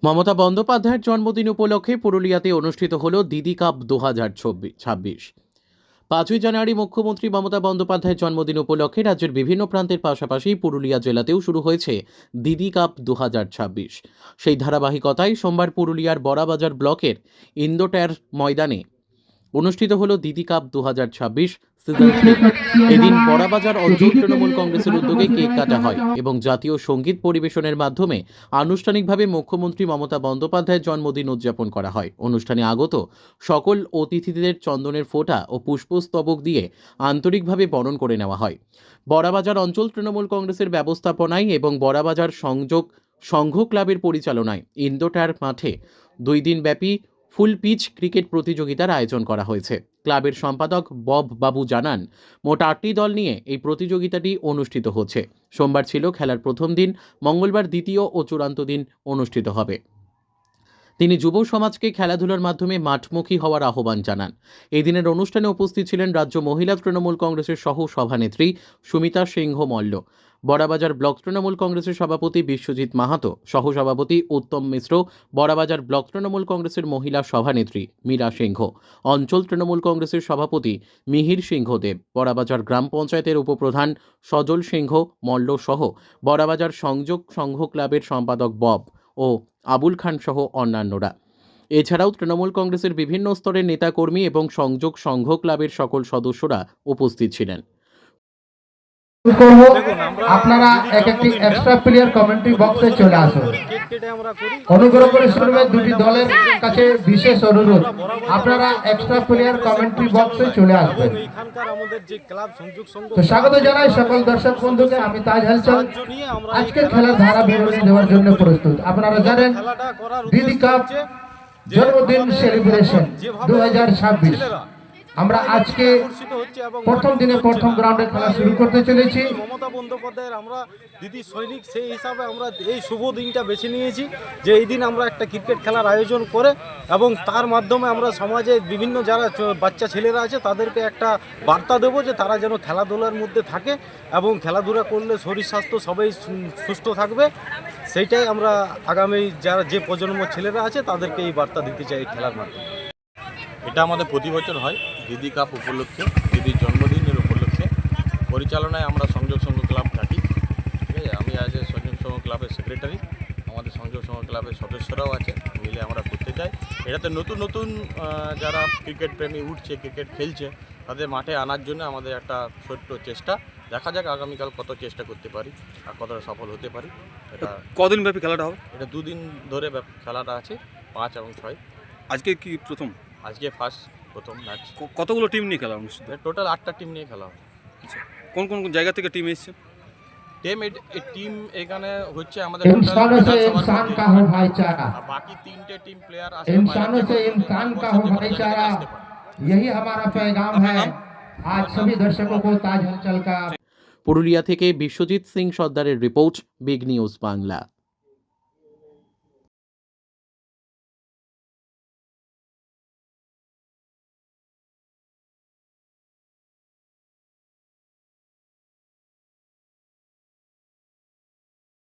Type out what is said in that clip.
মমতা বন্দ্যোপাধ্যায়ের জন্মদিন উপলক্ষে পুরুলিয়াতে অনুষ্ঠিত হল দিদি কাপ 2026। 5ই জানুয়ারি মুখ্যমন্ত্রী মমতা বন্দ্যোপাধ্যায়ের জন্মদিন উপলক্ষে রাজ্যের বিভিন্ন প্রান্তের পাশাপাশি পুরুলিয়া জেলাতেও শুরু হয়েছে দিদি কাপ 2026। সেই ধারাবাহিকতায় সোমবার পুরুলিয়ার বড়াবাজার ব্লকের ইন্দোটার ময়দানে অনুষ্ঠিত হল দিদি কাপ 2026 সিজন 3। এদিন বড়াবাজার অঞ্চল তৃণমূল কংগ্রেসের উদ্যোগে কেক কাটা হয় এবং জাতীয় সঙ্গীত পরিবেশনের মাধ্যমে আনুষ্ঠানিকভাবে মুখ্যমন্ত্রী মমতা বন্দ্যোপাধ্যায়ের জন্মদিন উদযাপন করা হয়। অনুষ্ঠানে আগত সকল অতিথিদের চন্দনের ফোঁটা ও পুষ্পস্তবক দিয়ে আন্তরিকভাবে বরণ করে নেওয়া হয়। বড়াবাজার অঞ্চল তৃণমূল কংগ্রেসের ব্যবস্থাপনায় এবং বড়াবাজার সংঘ ক্লাবের পরিচালনায় ইন্দোটার মাঠে 2 দিনব্যাপী ফুল পিচ ক্রিকেট প্রতিযোগিতার আয়োজন করা হয়েছে। ক্লাবের সম্পাদক বব বাবু জানান, মোট 8টি দল নিয়ে এই প্রতিযোগিতাটি অনুষ্ঠিত হচ্ছে। সোমবার ছিল খেলার প্রথম দিন, মঙ্গলবার দ্বিতীয় ও চূড়ান্ত দিন অনুষ্ঠিত হবে। তিনি যুব সমাজকে খেলাধুলার মাধ্যমে মাঠমুখী হওয়ার আহ্বান জানান। এই দিনের অনুষ্ঠানে উপস্থিত ছিলেন রাজ্য মহিলা তৃণমূল কংগ্রেসের সহ সভানেত্রী সুমিতা সিংহ মল্ল, বড়াবাজার ব্লক তৃণমূল কংগ্রেসের সভাপতি বিশ্বজিৎ মাহাতো, সহসভাপতি উত্তম মিশ্র, বড়াবাজার ব্লক তৃণমূল কংগ্রেসের মহিলা সভানেত্রী মীরা সিংহ, অঞ্চল তৃণমূল কংগ্রেসের সভাপতি মিহির সিংহদেব, বড়াবাজার গ্রাম পঞ্চায়েতের উপপ্রধান সজল সিংহ মল্ল সহ বড়াবাজার সংঘ ক্লাবের সম্পাদক বব ও আবুল খান সহ অন্যান্যরা। এছাড়াও তৃণমূল কংগ্রেসের বিভিন্ন স্তরের নেতাকর্মী এবং সংঘ ক্লাবের সকল সদস্যরা উপস্থিত ছিলেন। আপনারা একটি এক্সট্রা প্লেয়ার কমেন্ট্রি বক্সে চলে আসুন। অনুগ্রহ করে শুনবেন, দুটি দলের কাছে বিশেষ অনুরোধ, আপনারা এক্সট্রা প্লেয়ার কমেন্ট্রি বক্সে চলে আসবেন। তো স্বাগত জানাই সকল দর্শক বন্ধুকে। আমি তাজ হালচাল আজকের খেলার ধারা বিবরণী দেওয়ার জন্য প্রস্তুত। আপনারা জানেন দিদি কাপ জন্মদিন সেলিব্রেশন 2026 আমরা আজকে প্রথম দিনে প্রথম গ্রাউন্ডে খেলা শুরু করতে চলেছি। মমতা বন্দ্যোপাধ্যায়ের আমরা দিদি সৈনিক, সেই হিসাবে আমরা এই শুভ দিনটা বেছে নিয়েছি যে এই দিন আমরা একটা ক্রিকেট খেলার আয়োজন করে এবং তার মাধ্যমে আমরা সমাজে বিভিন্ন যারা বাচ্চা ছেলেরা আছে তাদেরকে একটা বার্তা দেবো যে তারা যেন খেলাধুলার মধ্যে থাকে এবং খেলাধুলা করলে শরীর স্বাস্থ্য সবাই সুস্থ থাকবে। সেইটাই আমরা আগামী যারা যে প্রজন্ম ছেলেরা আছে তাদেরকে এই বার্তা দিতে চাই খেলার মাধ্যমে। এটা আমাদের প্রতি বছর হয় দিদি কাপ উপলক্ষে, দিদির জন্মদিনের উপলক্ষে। পরিচালনায় আমরা সংঘ ক্লাব থাকি, ঠিক আছে। আমি আজ সংঘ ক্লাবের সেক্রেটারি, আমাদের সংঘ ক্লাবের সদস্যরাও আছে, মিলে আমরা করতে চাই। এটাতে নতুন নতুন যারা ক্রিকেট প্রেমী উঠছে, ক্রিকেট খেলছে, তাদের মাঠে আনার জন্য আমাদের একটা ছোট্ট চেষ্টা। দেখা যাক আগামীকাল কত চেষ্টা করতে পারি আর কতটা সফল হতে পারি। এটা কদিন ব্যাপী খেলাটা হবে? এটা 2 দিন ধরে খেলাটা আছে, 5 এবং 6। আজকে কি প্রথম? আজকে প্রথম ম্যাচ। কতগুলো টিম নিয়ে খেলা অনুষ্ঠিত? টোটাল 8টা টিম নিয়ে খেলা হবে। আচ্ছা, কোন কোন জায়গা থেকে টিম এসছে? টিম এখানে হচ্ছে আমাদের इंसानों से इंसान का हो भाईचारा, बाकी 3টে টিম প্লেয়ার আছে। इंसानों से इंसान का हो भाईचारा, यही हमारा पैगाम है आज सभी दर्शकों को ताज हलचल का। পুরুলিয়া থেকে বিশ্বজিৎ সিং সর্দারের রিপোর্ট, বিগ নিউজ বাংলা।